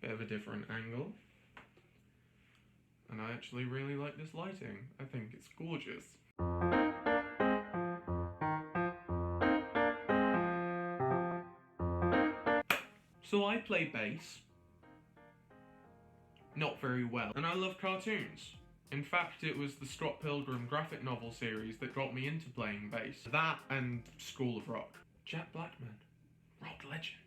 Bit of a different angle. And I actually really like this lighting. I think it's gorgeous. So I play bass. Not very well. And I love cartoons. In fact, it was the Scott Pilgrim graphic novel series that got me into playing bass. That and School of Rock. Jack Blackman. Rock legend.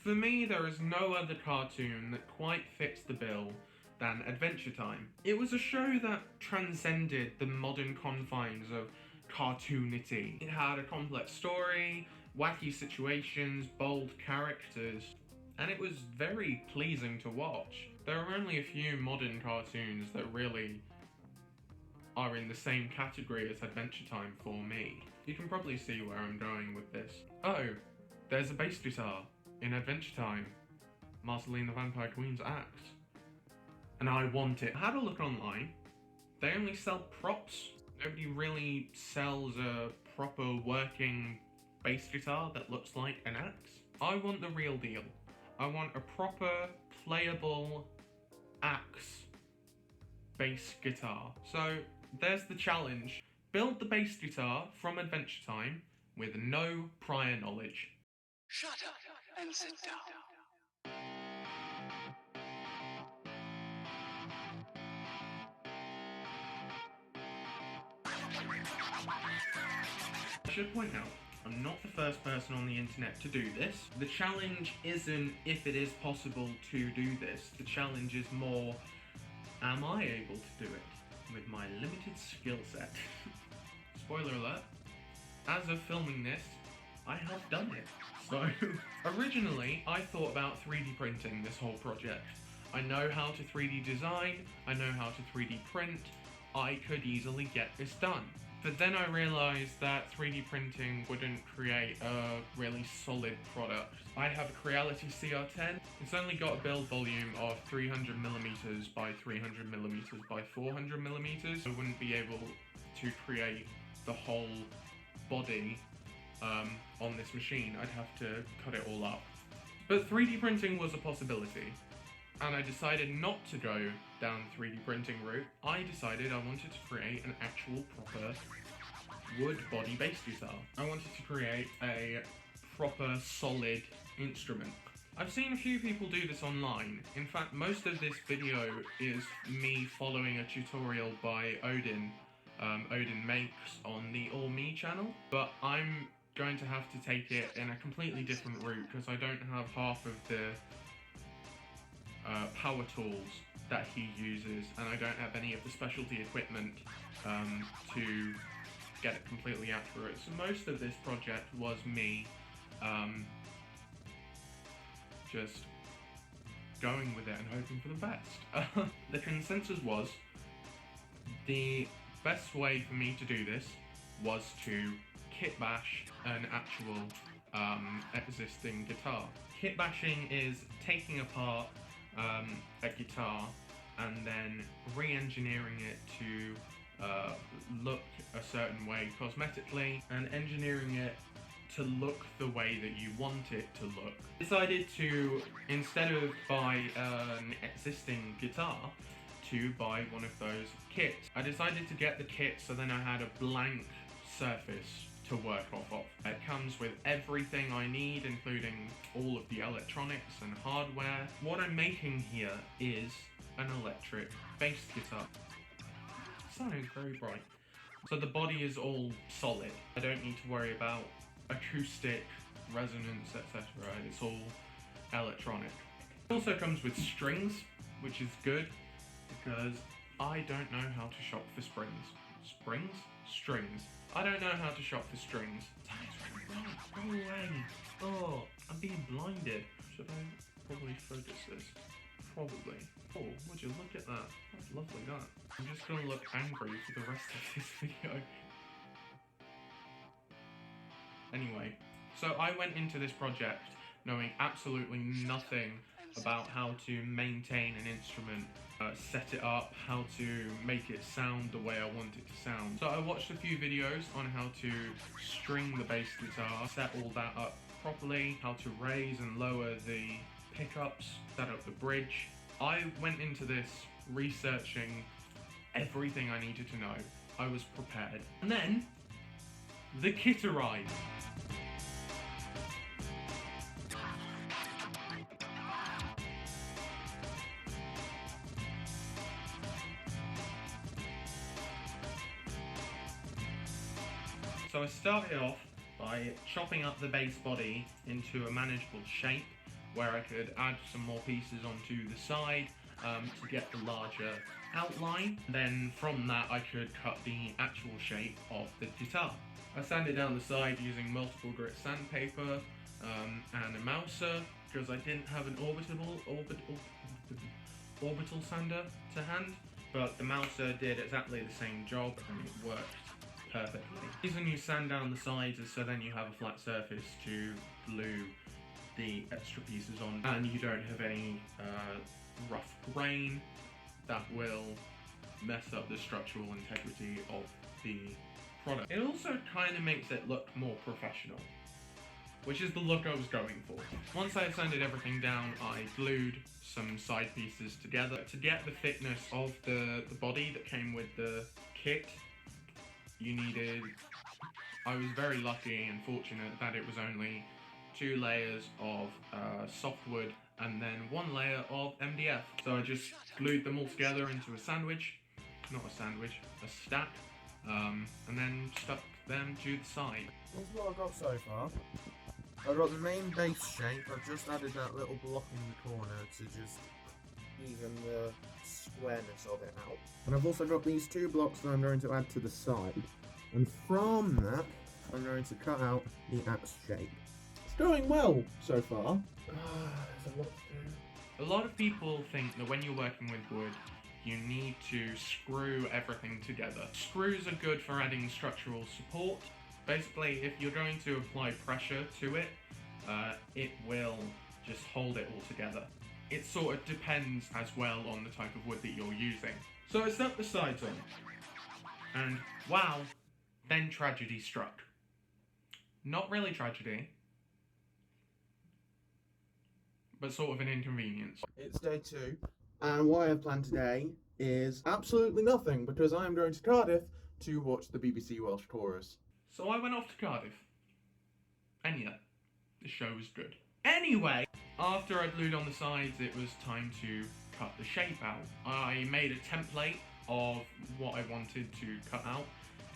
For me, there is no other cartoon that quite fits the bill than Adventure Time. It was a show that transcended the modern confines of cartoonity. It had a complex story, wacky situations, bold characters, and it was very pleasing to watch. There are only a few modern cartoons that really are in the same category as Adventure Time for me. You can probably see where I'm going with this. Oh, there's a bass guitar in Adventure Time. Marceline the Vampire Queen's axe. And I want it. I had a look online. They only sell props. Nobody really sells a proper working bass guitar that looks like an axe. I want the real deal. I want a proper, playable axe bass guitar. So there's the challenge. Build the bass guitar from Adventure Time with no prior knowledge. Shut up and sit down. I should point out, I'm not the first person on the internet to do this. The challenge isn't if it is possible to do this. The challenge is more, am I able to do it with my limited skill set? Spoiler alert, as of filming this, I have done it. So, originally, I thought about 3D printing this whole project. I know how to 3D design, I know how to 3D print, I could easily get this done. But then I realised that 3D printing wouldn't create a really solid product. I have a Creality CR10. It's only got a build volume of 300mm by 300mm by 400mm. I wouldn't be able to create the whole body on this machine. I'd have to cut it all up. But 3D printing was a possibility. And I decided not to go down the 3D printing route. I decided I wanted to create an actual proper wood body bass guitar. I wanted to create a proper solid instrument. I've seen a few people do this online. In fact, most of this video is me following a tutorial by Odin. Odin Makes on the All Me channel. But I'm going to have to take it in a completely different route because I don't have half of the power tools that he uses, and I don't have any of the specialty equipment to get it completely accurate. So most of this project was me just going with it and hoping for the best. The consensus was the best way for me to do this was to kit bash an actual existing guitar. Kit bashing is taking apart a guitar and then re-engineering it to look a certain way cosmetically and engineering it to look the way that you want it to look. I decided to, instead of buy an existing guitar, to buy one of those kits. I decided to get the kit so then I had a blank surface to work off of. It comes with everything I need, including all of the electronics and hardware. What I'm making here is an electric bass guitar. Sounding very bright. So the body is all solid. I don't need to worry about acoustic, resonance, etc. It's all electronic. It also comes with strings, which is good because I don't know how to shop for springs. Springs? Strings. I don't know how to shop for strings. Go away. Oh, I'm being blinded. Should I probably focus this? Probably. Oh, would you look at that? That's lovely, that. I'm just gonna look angry for the rest of this video. Anyway, so I went into this project knowing absolutely nothing about how to maintain an instrument, set it up, how to make it sound the way I want it to sound. So I watched a few videos on how to string the bass guitar, set all that up properly, how to raise and lower the pickups, set up the bridge. I went into this researching everything I needed to know. I was prepared. And then, the kit arrived. So I started off by chopping up the base body into a manageable shape where I could add some more pieces onto the side to get the larger outline. Then from that I could cut the actual shape of the guitar. I sanded down the side using multiple grit sandpaper and a mouser because I didn't have an orbital sander to hand, but the mouser did exactly the same job and it worked perfectly. The reason you sand down the sides is so then you have a flat surface to glue the extra pieces on, and you don't have any rough grain that will mess up the structural integrity of the product. It also kind of makes it look more professional, which is the look I was going for. Once I had sanded everything down, I glued some side pieces together to get the thickness of the body that came with the kit. I was very lucky and fortunate that it was only 2 layers of softwood and then 1 layer of MDF. So I just glued them all together into a stack, and then stuck them to the side. This is what I've got so far. I've got the main base shape. I've just added that little block in the corner to just even the squareness of it out. And I've also got these 2 blocks that I'm going to add to the side. And from that, I'm going to cut out the axe shape. It's going well so far. There's a lot to do. A lot of people think that when you're working with wood, you need to screw everything together. Screws are good for adding structural support. Basically, if you're going to apply pressure to it, it will just hold it all together. It sort of depends as well on the type of wood that you're using. So I stuck the sides on, and wow, then tragedy struck. Not really tragedy, but sort of an inconvenience. It's day 2, and what I have planned today is absolutely nothing, because I am going to Cardiff to watch the BBC Welsh Chorus. So I went off to Cardiff, and yeah, the show was good. Anyway, after I glued on the sides, it was time to cut the shape out. I made a template of what I wanted to cut out.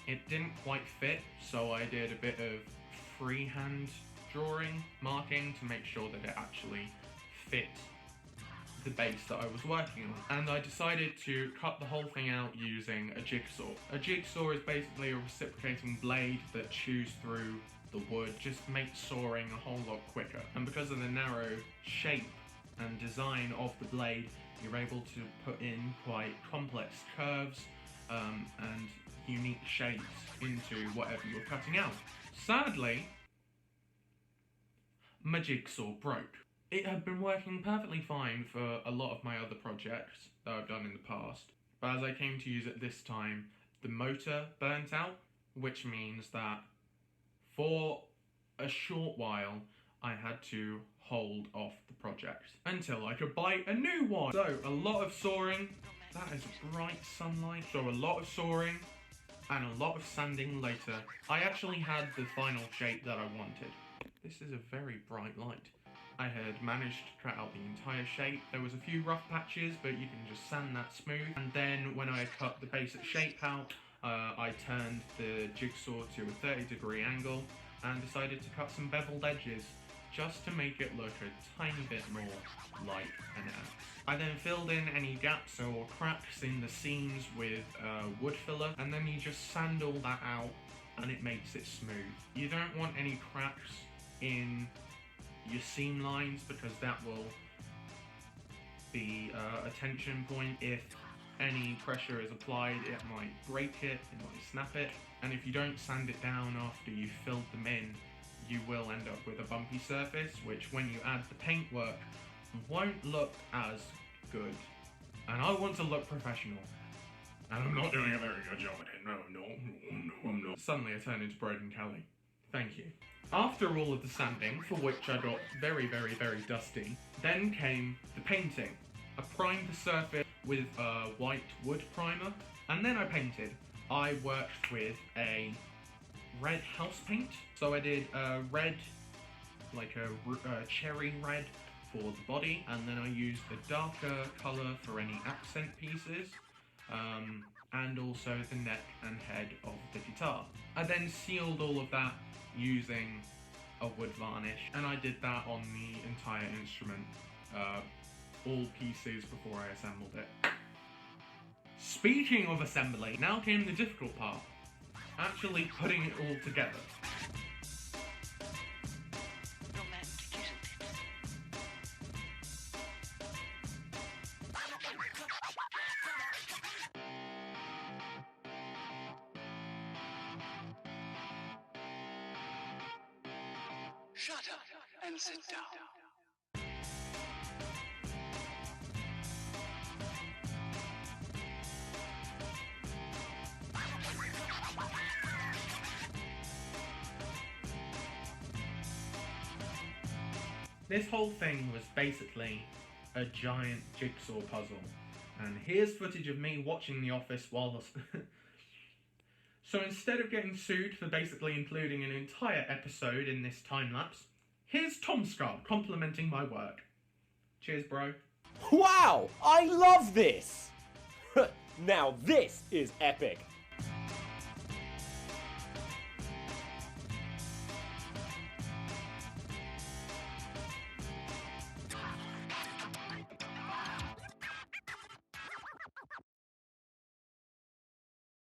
It didn't quite fit, so I did a bit of freehand drawing, marking to make sure that it actually fit the base that I was working on. And I decided to cut the whole thing out using a jigsaw. A jigsaw is basically a reciprocating blade that chews through the wood, just makes sawing a whole lot quicker. And because of the narrow shape and design of the blade, you're able to put in quite complex curves and unique shapes into whatever you're cutting out. Sadly, my jigsaw broke. It had been working perfectly fine for a lot of my other projects that I've done in the past, but as I came to use it this time, the motor burnt out, which means that for a short while I had to hold off the project until I could buy a new one. So a lot of sawing, that is bright sunlight, so a lot of sawing and a lot of sanding later, I actually had the final shape that I wanted. This is a very bright light. I had managed to cut out the entire shape. There was a few rough patches, but you can just sand that smooth. And then when I cut the basic shape out, I turned the jigsaw to a 30-degree angle and decided to cut some beveled edges just to make it look a tiny bit more like an axe. I then filled in any gaps or cracks in the seams with wood filler, and then you just sand all that out and it makes it smooth. You don't want any cracks in your seam lines because that will be a tension point. If any pressure is applied, it might break it, it might snap it, and if you don't sand it down after you've filled them in, you will end up with a bumpy surface, which when you add the paintwork won't look as good. And I want to look professional, and I'm not doing a very good job at it. No, I'm not. Suddenly I turn into Broden Kelly. Thank you. After all of the sanding, for which I got very, very, very dusty, then came the painting. I primed the surface with a white wood primer, and then I painted. I worked with a red house paint, so I did a red, like a cherry red for the body, and then I used a darker colour for any accent pieces, and also the neck and head of the guitar. I then sealed all of that using a wood varnish, and I did that on the entire instrument, all pieces before I assembled it. Speaking of assembly, now came the difficult part, actually putting it all together. Romantic, isn't it? Shut up and sit down. This whole thing was basically a giant jigsaw puzzle, and here's footage of me watching The Office while So instead of getting sued for basically including an entire episode in this time-lapse, here's Tomska complimenting my work. Cheers, bro. Wow! I love this! Now this is epic!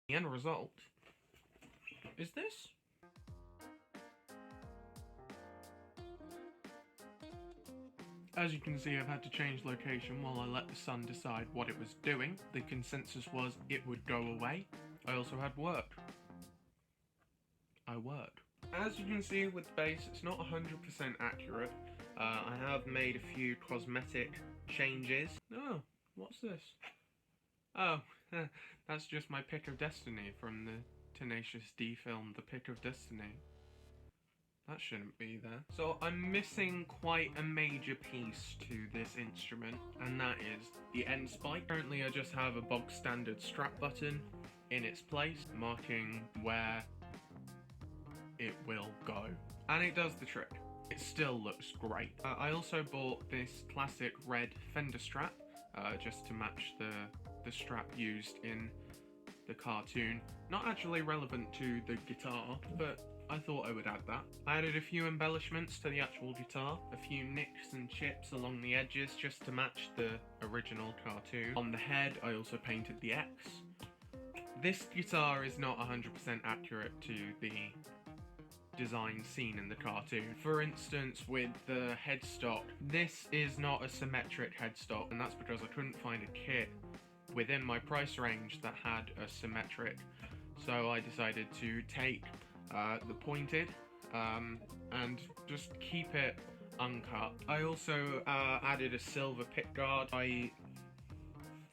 The end result is this. As you can see, I've had to change location while I let the sun decide what it was doing. The consensus was it would go away. I also had work. I work. As you can see with the base, it's not 100% accurate. I have made a few cosmetic changes. Oh, what's this? Oh, that's just my Pick of Destiny from the Tenacious D film, The Pick of Destiny. That shouldn't be there. So I'm missing quite a major piece to this instrument, and that is the end spike. Currently I just have a bog standard strap button in its place, marking where it will go. And it does the trick. It still looks great. I also bought this classic red fender strap, just to match the strap used in the cartoon. Not actually relevant to the guitar, but I thought I would add that. I added a few embellishments to the actual guitar, a few nicks and chips along the edges just to match the original cartoon. On the head, I also painted the X. This guitar is not 100% accurate to the design seen in the cartoon. For instance, with the headstock, this is not a symmetric headstock, and that's because I couldn't find a kit within my price range that had a symmetric. So I decided to take the pointed and just keep it uncut. I also added a silver pickguard. I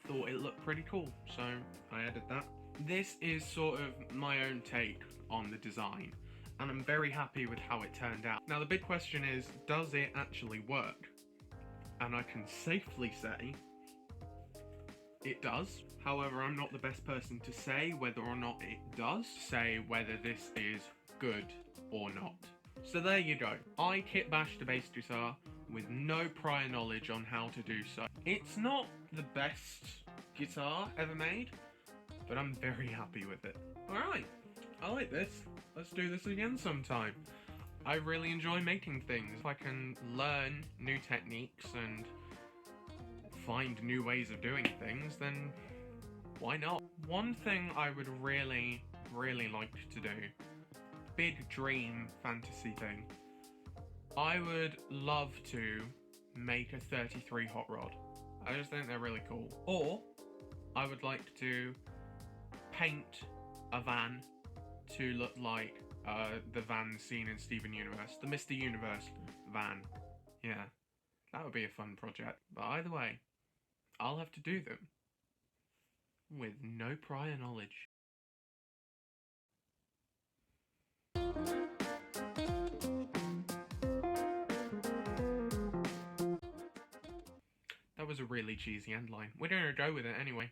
thought it looked pretty cool, so I added that. This is sort of my own take on the design, and I'm very happy with how it turned out. Now the big question is, does it actually work? And I can safely say it does. However, I'm not the best person to say whether or not it does, say whether this is good or not. So there you go. I kit bashed a bass guitar with no prior knowledge on how to do so. It's not the best guitar ever made, but I'm very happy with it. Alright, I like this. Let's do this again sometime. I really enjoy making things. If I can learn new techniques and find new ways of doing things, then why not? One thing I would really like to do, big dream fantasy thing, I would love to make a 33 hot rod. I just think they're really cool. Or I would like to paint a van to look like the van seen in Steven Universe, the Mr. Universe van. Yeah, that would be a fun project. But either way, I'll have to do them with no prior knowledge. That was a really cheesy end line. We're gonna go with it anyway.